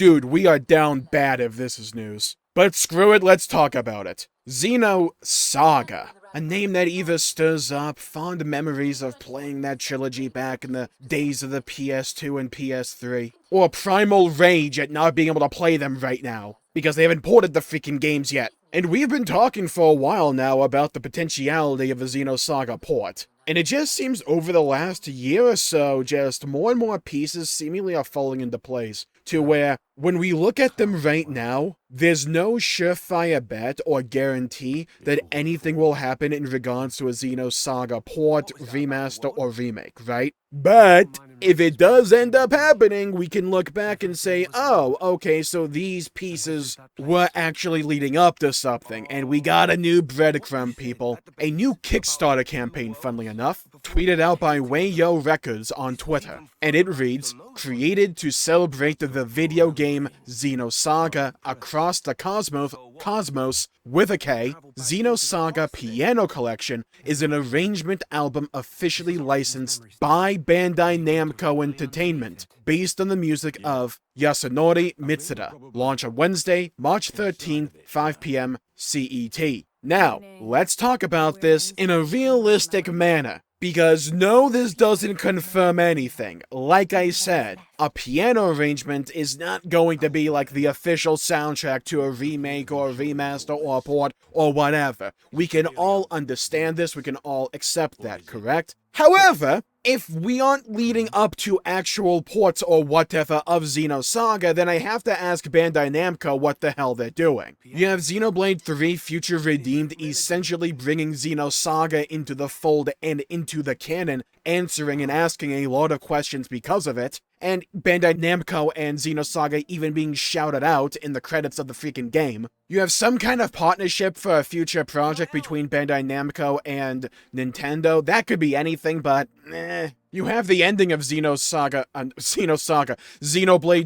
Dude, we are down bad if this is news. But screw it, let's talk about it. Xeno Saga. A name that either stirs up fond memories of playing that trilogy back in the days of the PS2 and PS3, or primal rage at not being able to play them right now, because they haven't ported the freaking games yet. And we've been talking for a while now about the potentiality of a Xenosaga port. And it just seems over the last year or so, just more and more pieces seemingly are falling into place, to where, when we look at them right now, there's no surefire bet or guarantee that anything will happen in regards to a Xenosaga port, remaster, or remake, right? But if it does end up happening, we can look back and say, oh, okay, so these pieces were actually leading up to something, and we got a new breadcrumb, people. A new Kickstarter campaign, funnily enough, tweeted out by Wayo Records on Twitter, and it reads, created to celebrate the video game Xenosaga across the cosmos with a K, Xenosaga Piano Collection is an arrangement album officially licensed by Bandai Namco Entertainment, based on the music of Yasunori Mitsuda. Launch on Wednesday, March 13th, 5 p.m. CET. Now, let's talk about this in a realistic manner. Because no, this doesn't confirm anything. Like I said, a piano arrangement is not going to be like the official soundtrack to a remake or a remaster or a port or whatever. We can all understand this, we can all accept that, correct? However, if we aren't leading up to actual ports or whatever of Xenosaga, then I have to ask Bandai Namco what the hell they're doing. You have Xenoblade 3 Future Redeemed essentially bringing Xenosaga into the fold and into the canon, answering and asking a lot of questions because of it, and Bandai Namco and Xenosaga even being shouted out in the credits of the freaking game. You have some kind of partnership for a future project between Bandai Namco and Nintendo. That could be anything, but You have the ending of Xenoblade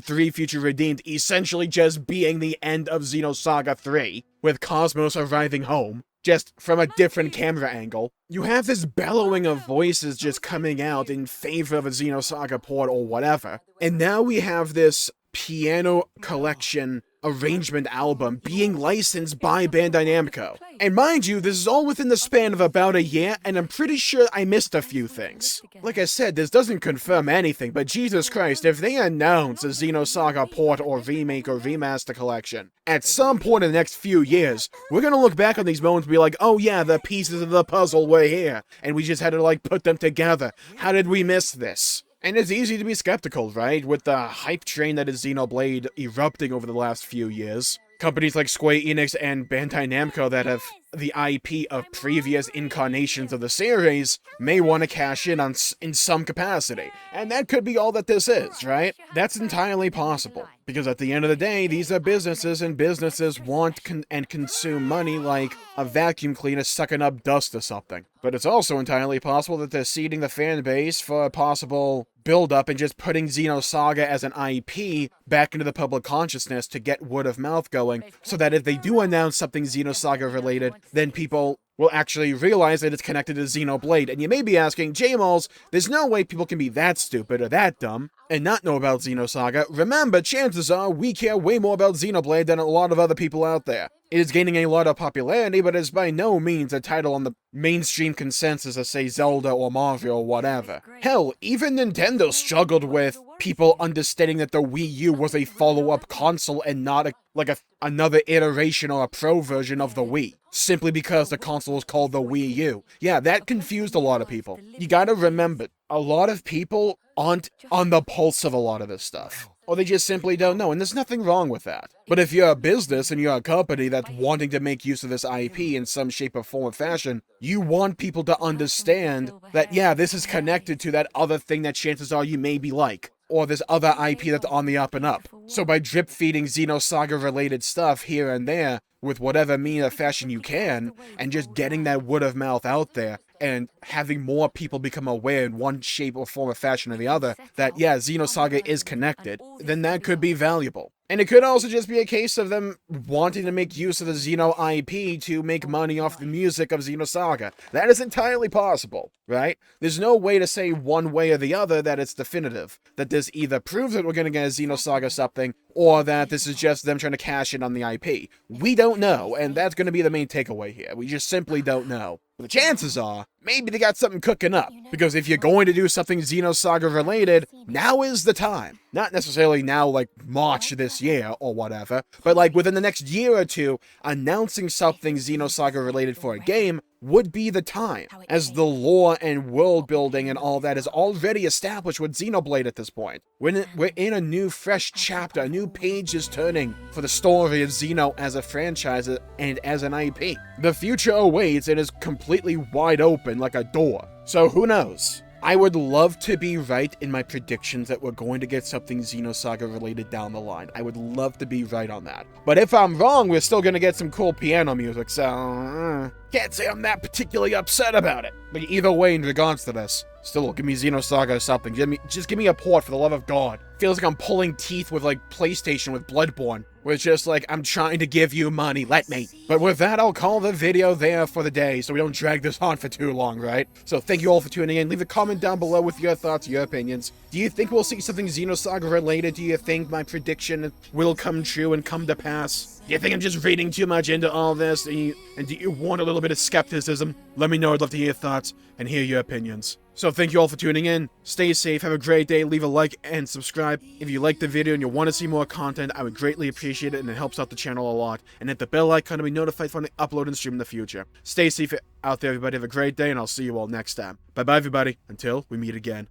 3 Future Redeemed essentially just being the end of Xenosaga 3, with Cosmos arriving home, just from a different camera angle. You have this bellowing of voices just coming out in favor of a Xenosaga port or whatever, and now we have this piano collection arrangement album being licensed by Bandai Namco. And mind you, this is all within the span of about a year, and I'm pretty sure I missed a few things. Like I said, this doesn't confirm anything, but Jesus Christ, if they announce a Xenosaga port or remake or remaster collection, at some point in the next few years, we're gonna look back on these moments and be like, oh yeah, the pieces of the puzzle were here, and we just had to like put them together. How did we miss this? And it's easy to be skeptical, right? With the hype train that is Xenoblade erupting over the last few years. Companies like Square Enix and Bandai Namco that have the IP of previous incarnations of the series may want to cash in in some capacity. And that could be all that this is, right? That's entirely possible. Because at the end of the day, these are businesses, and businesses want and consume money like a vacuum cleaner sucking up dust or something. But it's also entirely possible that they're seeding the fan base for a possible build-up and just putting Xenosaga as an IP back into the public consciousness to get word of mouth going, so that if they do announce something Xenosaga related, then people will actually realize that it's connected to Xenoblade. And you may be asking, Jmulls, there's no way people can be that stupid or that dumb and not know about Xenosaga. Remember, chances are we care way more about Xenoblade than a lot of other people out there. It is gaining a lot of popularity, but is by no means a title on the mainstream consensus of, say, Zelda or Mario or whatever. Hell, even Nintendo struggled with people understanding that the Wii U was a follow-up console and not another iteration or a pro version of the Wii, simply because the console was called the Wii U. Yeah, that confused a lot of people. You gotta remember, a lot of people aren't on the pulse of a lot of this stuff. Or they just simply don't know, and there's nothing wrong with that. But if you're a business and you're a company that's wanting to make use of this IP in some shape or form or fashion, you want people to understand that, yeah, this is connected to that other thing that chances are you maybe like, or this other IP that's on the up and up. So by drip-feeding Xenosaga-related stuff here and there, with whatever mean or fashion you can, and just getting that word of mouth out there, and having more people become aware in one shape or form or fashion or the other that, yeah, Xenosaga is connected, then that could be valuable. And it could also just be a case of them wanting to make use of the Xeno IP to make money off the music of Xenosaga. That is entirely possible, right? There's no way to say one way or the other that it's definitive. That this either proves that we're going to get a Xenosaga something, or that this is just them trying to cash in on the IP. We don't know, and that's going to be the main takeaway here. We just simply don't know. But the chances are, maybe they got something cooking up, because if you're going to do something Xenosaga related, now is the time. Not necessarily now, like, March this year, or whatever, but like within the next year or two, announcing something Xenosaga related for a game would be the time, as the lore and world building and all that is already established with Xenoblade at this point. We're in a new fresh chapter, a new page is turning for the story of Xeno as a franchise and as an IP. The future awaits and is completely wide open like a door. So who knows? I would love to be right in my predictions that we're going to get something Xenosaga related down the line. I would love to be right on that. But if I'm wrong, we're still going to get some cool piano music, so can't say I'm that particularly upset about it. But either way, in regards to this, still give me Xenosaga or something. Just give me a port, for the love of God. Feels like I'm pulling teeth with, like, PlayStation with Bloodborne, where it's just like, I'm trying to give you money, let me. But with that, I'll call the video there for the day, so we don't drag this on for too long, right? So thank you all for tuning in. Leave a comment down below with your thoughts, your opinions. Do you think we'll see something Xenosaga related? Do you think my prediction will come true and come to pass? Do you think I'm just reading too much into all this? And do you want a little bit of skepticism? Let me know. I'd love to hear your thoughts and hear your opinions. So thank you all for tuning in. Stay safe, have a great day, leave a like and subscribe. If you liked the video and you want to see more content, I would greatly appreciate it, and it helps out the channel a lot. And hit the bell icon to be notified when I upload and stream in the future. Stay safe out there, everybody. Have a great day, and I'll see you all next time. Bye-bye, everybody. Until we meet again.